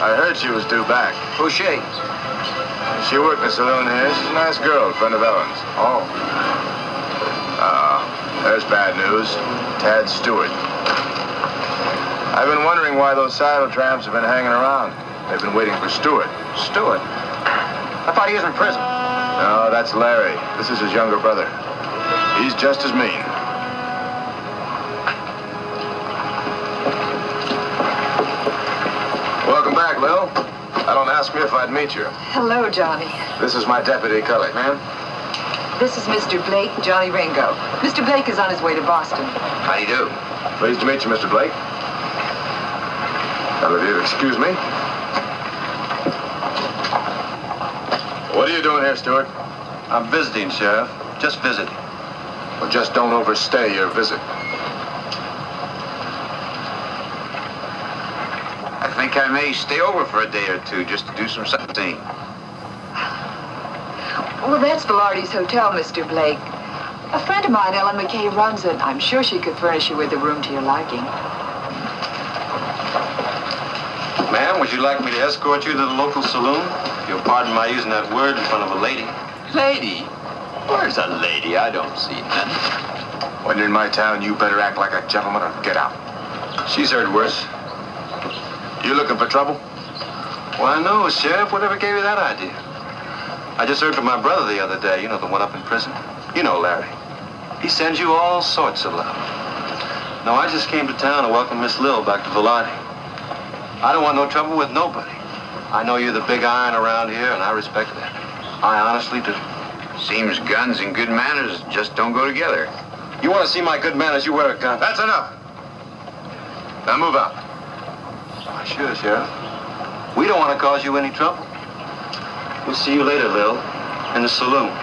I heard she was due back. Who's she? She worked in the saloon here. She's a nice girl, friend of Ellen's. Oh. There's bad news. Tad Stewart. I've been wondering why those saddle tramps have been hanging around. They've been waiting for Stewart. Stewart? I thought he was in prison. No, that's Larry. This is his younger brother. He's just as mean. Welcome back, Lil. I don't ask me if I'd meet you. Hello, Johnny. This is my deputy, Cully. Ma'am? This is Mr. Blake, Johnny Ringo. Mr. Blake is on his way to Boston. How do you do? Pleased to meet you, Mr. Blake. Now, if you'd excuse me. What are you doing here, Stewart? I'm visiting, Sheriff. Just visiting. Well, just don't overstay your visit. I think I may stay over for a day or two just to do some sightseeing. Well, that's Velarde's Hotel, Mr. Blake. A friend of mine, Ellen McKay, runs it. I'm sure she could furnish you with a room to your liking. Ma'am, would you like me to escort you to the local saloon? If you'll pardon my using that word in front of a lady. Lady? Where's a lady? I don't see none. When you're in my town, you better act like a gentleman or get out. She's heard worse. You looking for trouble? Why, no, Sheriff. Whatever gave you that idea? I just heard from my brother the other day, you know, the one up in prison. You know Larry. He sends you all sorts of love. No, I just came to town to welcome Miss Lil back to Velarde. I don't want no trouble with nobody. I know you're the big iron around here, and I respect that. I honestly do. Seems guns and good manners just don't go together. You want to see my good manners, you wear a gun. That's enough. Now move out. Sure, Sheriff. We don't want to cause you any trouble. We'll see you later, Lil, in the saloon.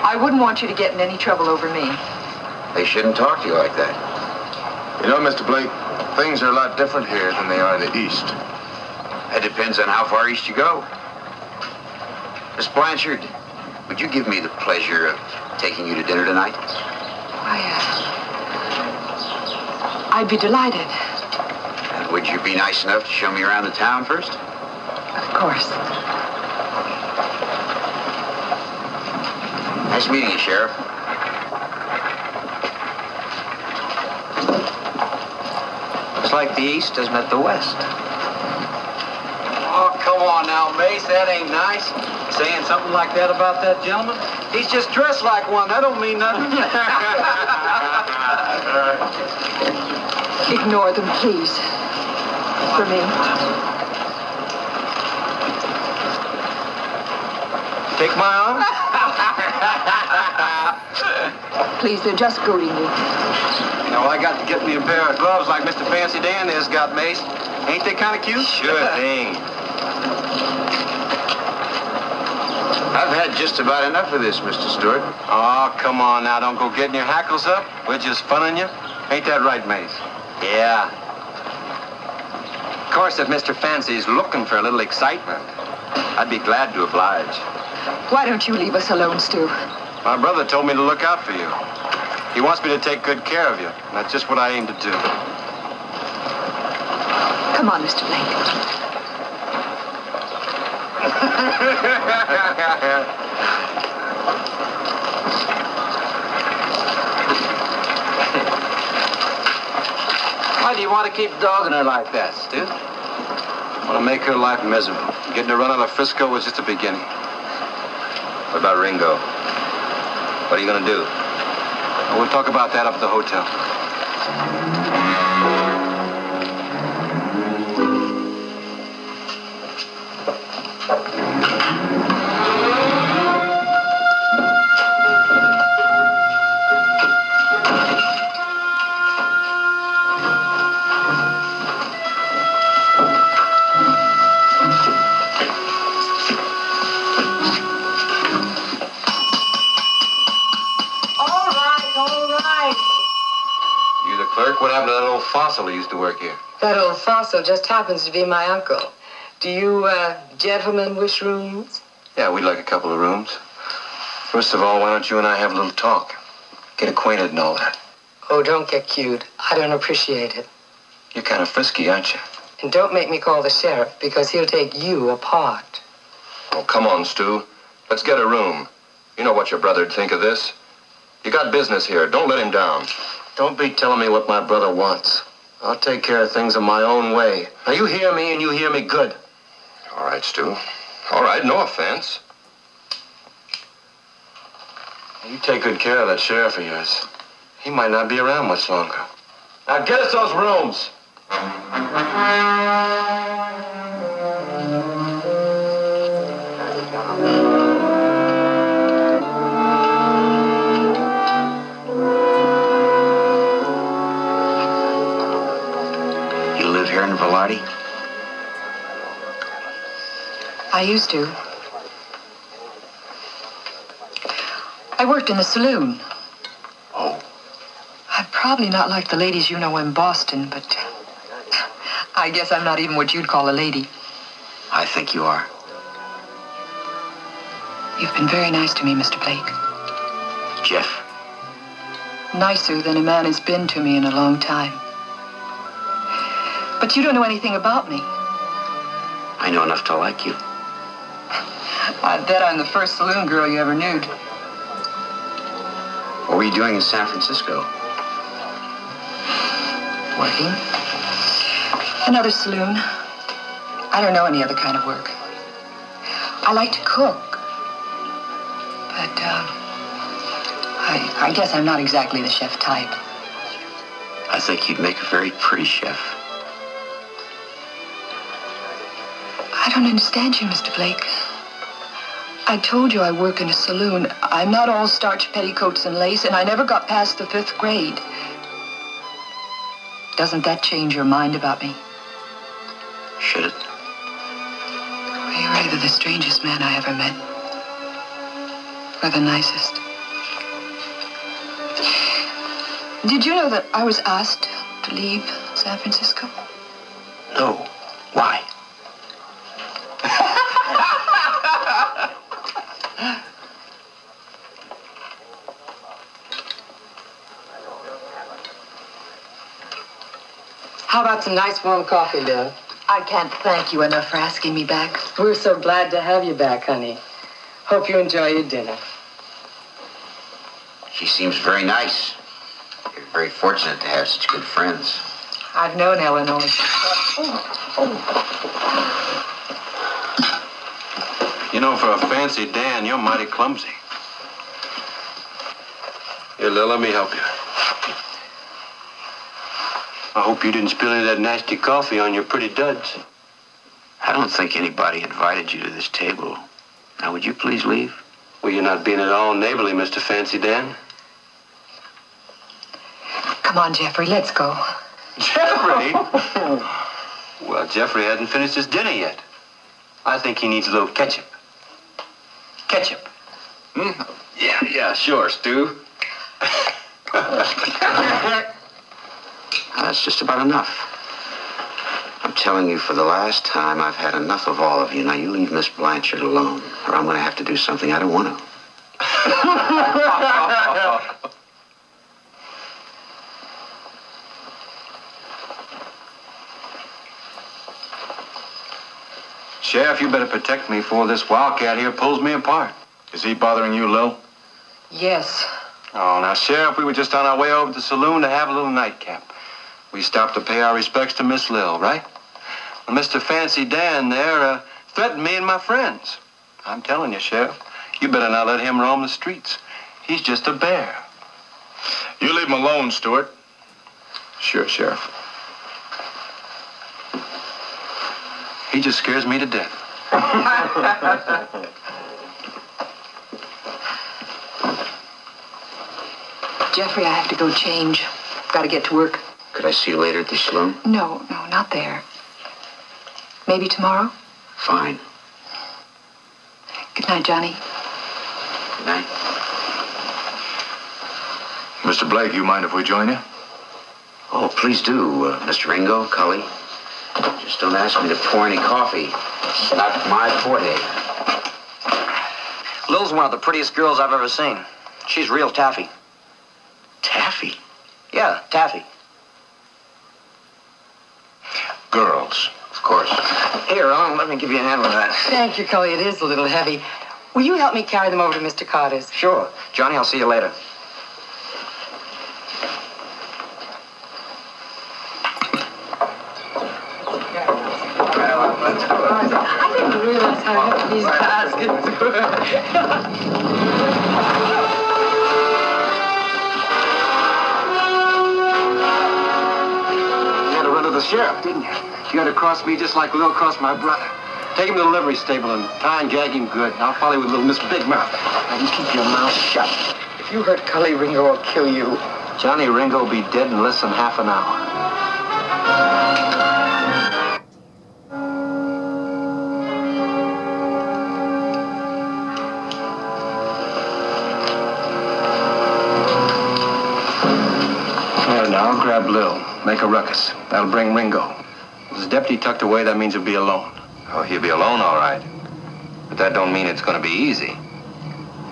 I wouldn't want you to get in any trouble over me. They shouldn't talk to you like that. You know, Mr. Blake, things are a lot different here than they are in the East. That depends on how far east you go. Miss Blanchard, would you give me the pleasure of taking you to dinner tonight? I'd be delighted. And would you be nice enough to show me around the town first? Of course. Nice meeting you, Sheriff. Looks like the East has met the West. Oh, come on now, Mace. That ain't nice. Saying something like that about that gentleman? He's just dressed like one. That don't mean nothing. Ignore them, please. For me. Take my arm? Please, they're just goading you. You know, I got to get me a pair of gloves like Mr. Fancy Dan has got, Mace. Ain't they kind of cute? Sure thing. I've had just about enough of this, Mr. Stewart. Oh, come on now. Don't go getting your hackles up. We're just funning you. Ain't that right, Mace? Yeah. Of course, if Mr. Fancy's looking for a little excitement, I'd be glad to oblige. Why don't you leave us alone, Stu? My brother told me to look out for you. He wants me to take good care of you. And that's just what I aim to do. Come on, Mr. Blake. Why do you want to keep dogging her like that, Stu? I want to make her life miserable. Getting her run out of Frisco was just the beginning. What about Ringo? What are you going to do? We'll talk about that up at the hotel. clerk, what happened to that old fossil who used to work here? That old fossil just happens to be my uncle. Do you, gentlemen wish rooms? Yeah, we'd like a couple of rooms. First of all, why don't you and I have a little talk? Get acquainted and all that. Oh, don't get cute. I don't appreciate it. You're kind of frisky, aren't you? And don't make me call the sheriff, because he'll take you apart. Oh, come on, Stu. Let's get a room. You know what your brother'd think of this. You got business here. Don't let him down. Don't be telling me what my brother wants. I'll take care of things in my own way. Now, you hear me, and you hear me good. All right, Stu. All right, no offense. You take good care of that sheriff of yours. He might not be around much longer. Now, get us those rooms. You live here in Velarde? I used to. I worked in the saloon. Oh. I'm probably not like the ladies you know in Boston, but I guess I'm not even what you'd call a lady. I think you are. You've been very nice to me, Mr. Blake. Jeff. Nicer than a man has been to me in a long time. But you don't know anything about me. I know enough to like you. I bet I'm the first saloon girl you ever knew. What were you doing in San Francisco? Working. Another saloon. I don't know any other kind of work. I like to cook. But, I guess I'm not exactly the chef type. I think you'd make a very pretty chef. I don't understand you, Mr. Blake. I told you I work in a saloon. I'm not all starch petticoats and lace, and I never got past the 5th grade. Doesn't that change your mind about me? Should it? Well, you're either the strangest man I ever met, or the nicest. Did you know that I was asked to leave San Francisco? No. Why? How about some nice warm coffee, Lil? I can't thank you enough for asking me back. We're so glad to have you back, honey. Hope you enjoy your dinner. She seems very nice. You're very fortunate to have such good friends. I've known Ellen only. You know, for a fancy Dan, you're mighty clumsy. Here, Lil, let me help you. I hope you didn't spill any of that nasty coffee on your pretty duds. I don't think anybody invited you to this table. Now, would you please leave? Well, you're not being at all neighborly, Mr. Fancy Dan. Come on, Jeffrey, let's go. Jeffrey? Well, Jeffrey hasn't finished his dinner yet. I think he needs a little ketchup. Ketchup. Yeah, sure, Stu. That's just about enough. I'm telling you for the last time, I've had enough of all of you. Now, you leave Miss Blanchard alone, or I'm going to have to do something I don't want to. Sheriff, you better protect me before this wildcat here pulls me apart. Is he bothering you, Lil? Yes. Oh, now, Sheriff, we were just on our way over to the saloon to have a little nightcap. We stopped to pay our respects to Miss Lil, right? And Mr. Fancy Dan there threatened me and my friends. I'm telling you, Sheriff, you better not let him roam the streets. He's just a bear. You leave him alone, Stewart. Sure, Sheriff. He just scares me to death. Jeffrey, I have to go change. Got to get to work. Could I see you later at the saloon? No, not there. Maybe tomorrow? Fine. Good night, Johnny. Good night. Mr. Blake, you mind if we join you? Oh, please do, Mr. Ringo, Cully. Just don't ask me to pour any coffee. It's not my forte. Lil's one of the prettiest girls I've ever seen. She's real taffy. Taffy? Yeah, taffy. Girls, of course. Here, Ellen, let me give you a hand with that. Thank you, Cully. It is a little heavy. Will you help me carry them over to Mr. Carter's? Sure. Johnny, I'll see you later. I didn't realize how heavy these baskets were. You had to run to the sheriff, didn't you? You had to cross me just like Lil crossed my brother. Take him to the livery stable and tie and gag him good. I'll follow you with little Miss Big Mouth. Now you keep your mouth shut. If you hurt Cully, Ringo will kill you. Johnny Ringo will be dead in less than half an hour. Now, grab Lil. Make a ruckus. That'll bring Ringo. With his deputy tucked away, that means he'll be alone. Oh, he'll be alone, all right. But that don't mean it's gonna be easy.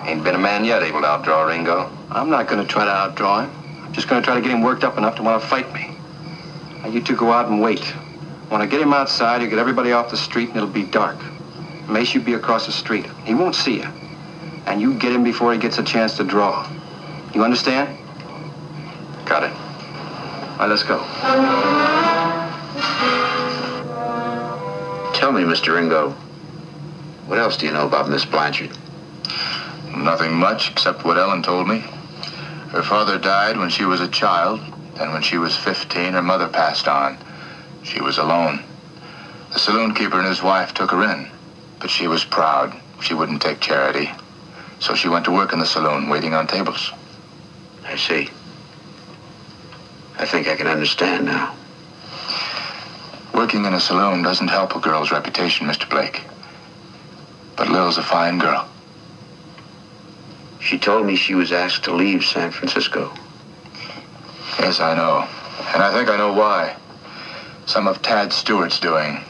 Ain't been a man yet able to outdraw Ringo. I'm not going to try to outdraw him. I'm just going to try to get him worked up enough to want to fight me. Now, you two go out and wait. When I get him outside, you get everybody off the street, and it'll be dark. Mace, you be across the street. He won't see you. And you get him before he gets a chance to draw. You understand? Got it. All right, let's go. Tell me, Mr. Ringo, what else do you know about Miss Blanchard? Nothing much except what Ellen told me. Her father died when she was a child, and when she was 15, her mother passed on. She was alone. The saloon keeper and his wife took her in, but she was proud. She wouldn't take charity. So she went to work in the saloon, waiting on tables. I see. I think I can understand now. Working in a saloon doesn't help a girl's reputation, Mr. Blake. But Lil's a fine girl. She told me she was asked to leave San Francisco. Yes, I know. And I think I know why. Some of Tad Stewart's doing.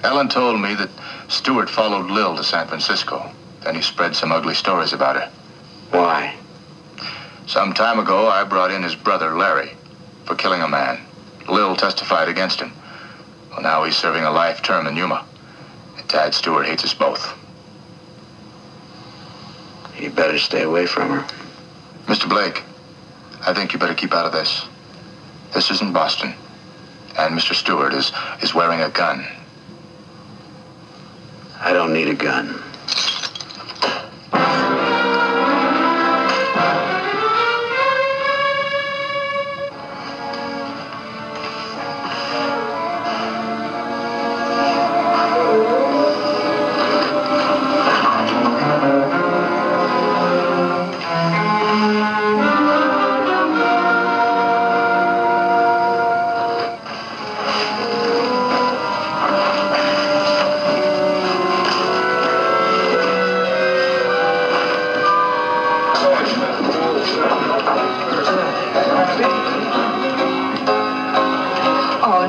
Ellen told me that Stewart followed Lil to San Francisco. Then he spread some ugly stories about her. Why? Some time ago, I brought in his brother, Larry, for killing a man. Lil testified against him. Well, now he's serving a life term in Yuma. And Tad Stewart hates us both. You better stay away from her. Mr. Blake, I think you better keep out of this. This isn't Boston. And Mr. Stewart is wearing a gun. I don't need a gun.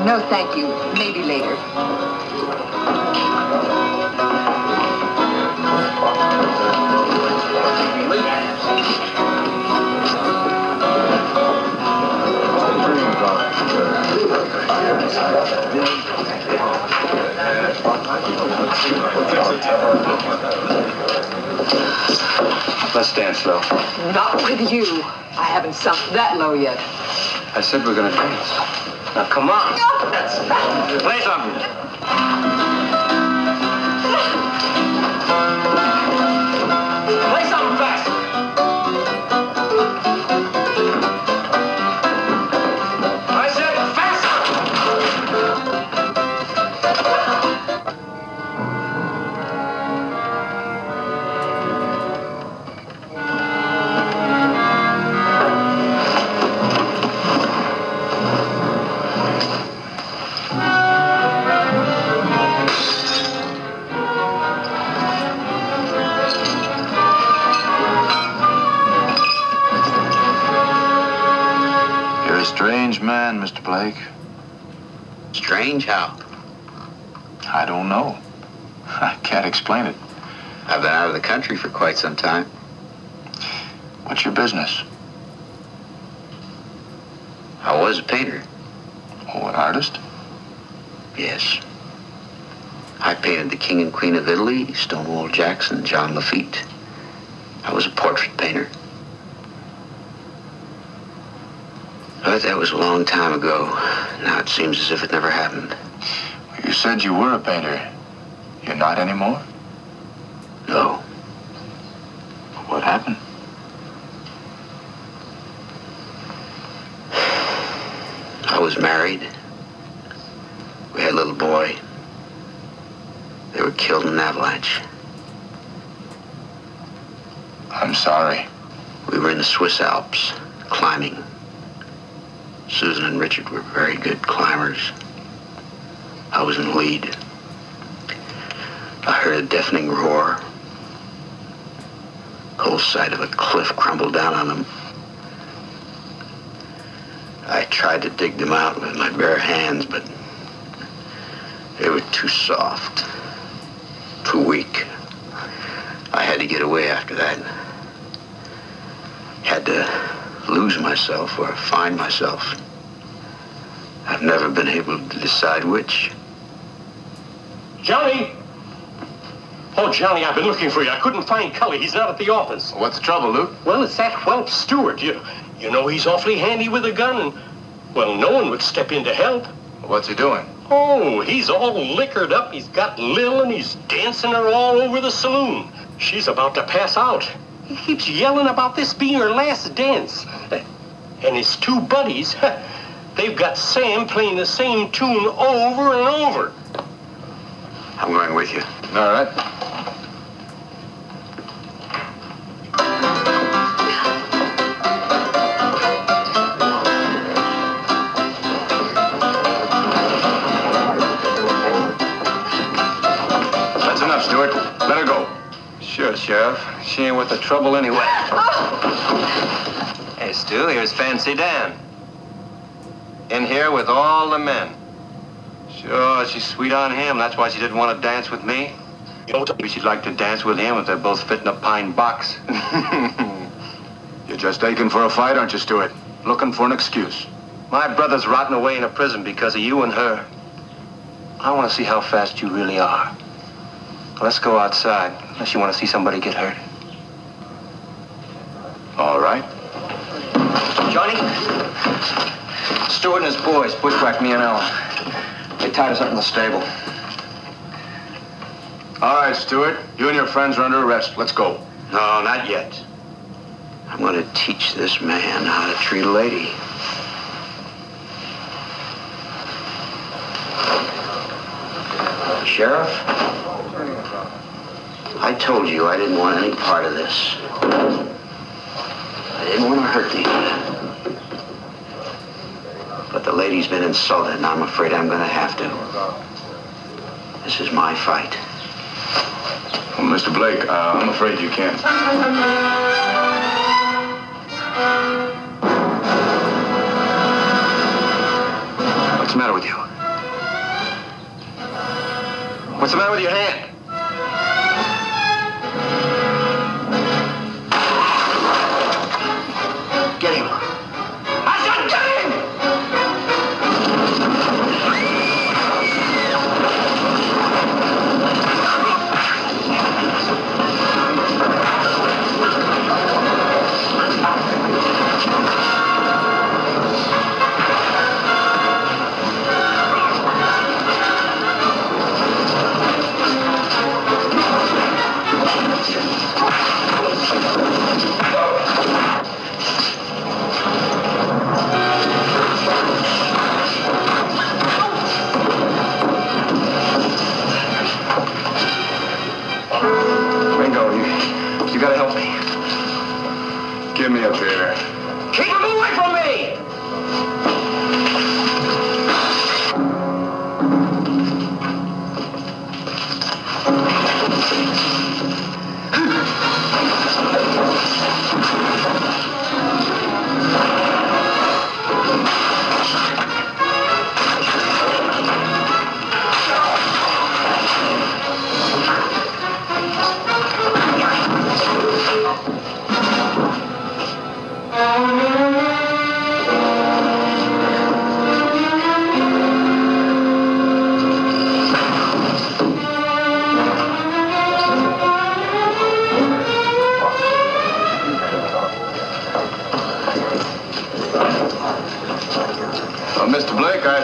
No, thank you. Maybe later. Let's dance, Lil. Not with you. I haven't sunk that low yet. I said we're going to dance. Now, come on. Play something. Play something fast. I said faster. Blake. Strange? How? I don't know. I can't explain it. I've been out of the country for quite some time. What's your business? I was a painter. Oh, an artist? Yes. I painted the King and Queen of Italy, Stonewall Jackson, John Lafitte. I was a portrait painter. But that was a long time ago. Now it seems as if it never happened. You said you were a painter. You're not anymore? No. What happened? I was married. We had a little boy. They were killed in an avalanche. I'm sorry. We were in the Swiss Alps, climbing. Susan and Richard were very good climbers. I was in the lead. I heard a deafening roar. The whole side of a cliff crumbled down on them. I tried to dig them out with my bare hands, but they were too soft, too weak. I had to get away after that. Had to lose myself or find myself. I've never been able to decide which. Johnny! Oh, Johnny, I've been looking for you. I couldn't find Cully. He's not at the office. What's the trouble, Luke? Well, it's that whelp Stewart. You know he's awfully handy with a gun, and, well, no one would step in to help. What's he doing? Oh, he's all liquored up. He's got Lil, and he's dancing her all over the saloon. She's about to pass out. He keeps yelling about this being her last dance. And his two buddies, they've got Sam playing the same tune over and over. I'm going with you. All right. That's enough, Stewart. Let her go. Sure, Sheriff. She ain't worth the trouble anyway. Hey, Stu, here's Fancy Dan. In here with all the men. Sure, she's sweet on him. That's why she didn't want to dance with me. Maybe she'd like to dance with him if they're both fit in a pine box. You're just aching for a fight, aren't you, Stewart? Looking for an excuse. My brother's rotting away in a prison because of you and her. I want to see how fast you really are. Let's go outside, unless you want to see somebody get hurt. All right. Johnny? Stewart and his boys bushwhacked me and Ellen. They tied us up in the stable. All right, Stewart. You and your friends are under arrest. Let's go. No, not yet. I'm going to teach this man how to treat a lady. Sheriff, I told you I didn't want any part of this. I didn't want to hurt these men. But the lady's been insulted, and I'm afraid I'm going to have to. This is my fight. Well, Mr. Blake, I'm afraid you can't. What's the matter with you? What's the matter with your hand? Get him. I said get him!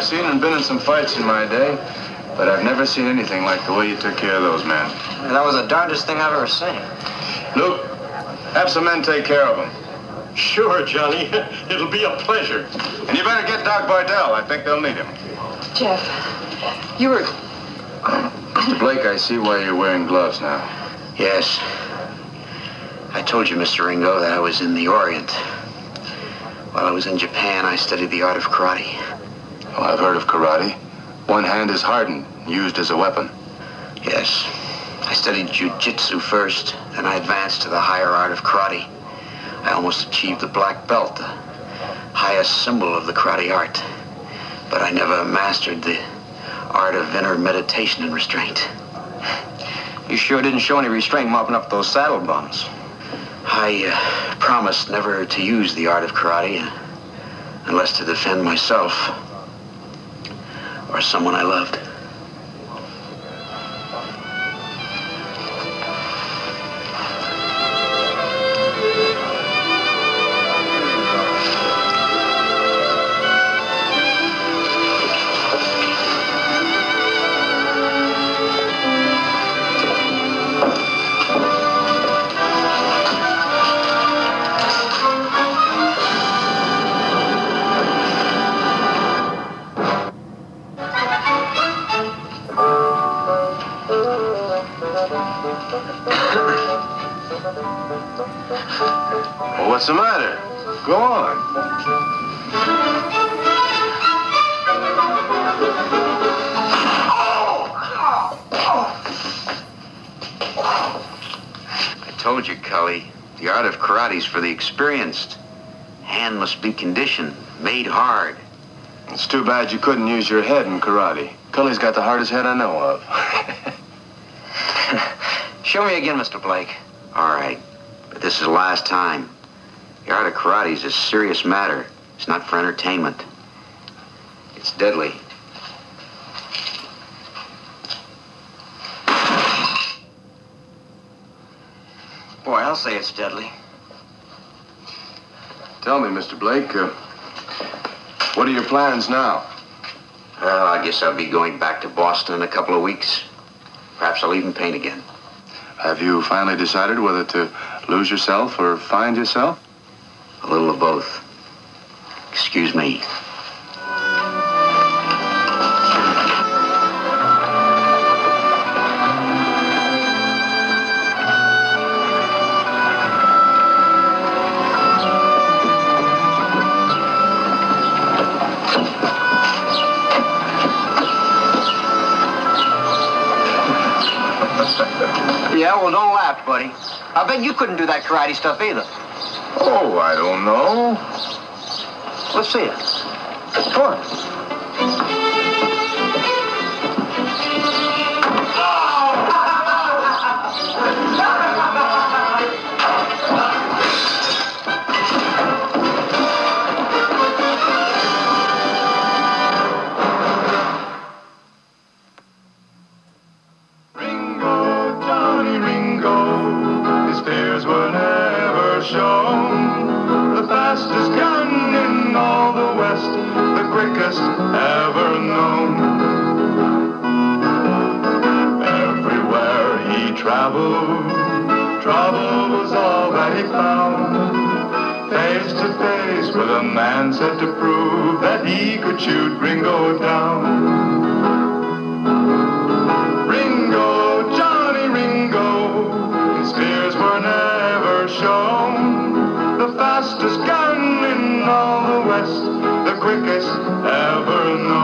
seen and been in some fights in my day, but I've never seen anything like the way you took care of those men. That was the darndest thing I've ever seen. Luke, have some men take care of them. Sure, Johnny. It'll be a pleasure. And you better get Doc Bardell. I think they'll need him. Jeff, you were... Mr. Blake, I see why you're wearing gloves now. Yes. I told you, Mr. Ringo, that I was in the Orient. While I was in Japan, I studied the art of karate. Oh, I've heard of karate. One hand is hardened, used as a weapon. Yes. I studied jiu-jitsu first, then I advanced to the higher art of karate. I almost achieved the black belt, the highest symbol of the karate art. But I never mastered the art of inner meditation and restraint. You sure didn't show any restraint mopping up those saddle bums. I promised never to use the art of karate unless to defend myself or someone I loved. Well, what's the matter? Go on. I told you, Cully, the art of karate's for the experienced. Hand must be conditioned, made hard. It's too bad you couldn't use your head in karate. Cully's got the hardest head I know of. Show me again, Mr. Blake. All right, but this is the last time. The art of karate is a serious matter. It's not for entertainment. It's deadly. Boy, I'll say it's deadly. Tell me, Mr. Blake, what are your plans now? Well, I guess I'll be going back to Boston in a couple of weeks. Perhaps I'll even paint again. Have you finally decided whether to lose yourself or find yourself? A little of both. Excuse me. Yeah, well, don't laugh, buddy. I bet you couldn't do that karate stuff either. Oh, I don't know. Let's see it. Come on. Ringo, Johnny Ringo, his fears were never shown. The fastest gun in all the West, the quickest ever known. Everywhere he traveled, trouble was all that he found. Face to face with a man set to prove that he could shoot Ringo down. Ringo, Johnny Ringo, his fears were never shown. The fastest gun in all the West, the quickest ever known.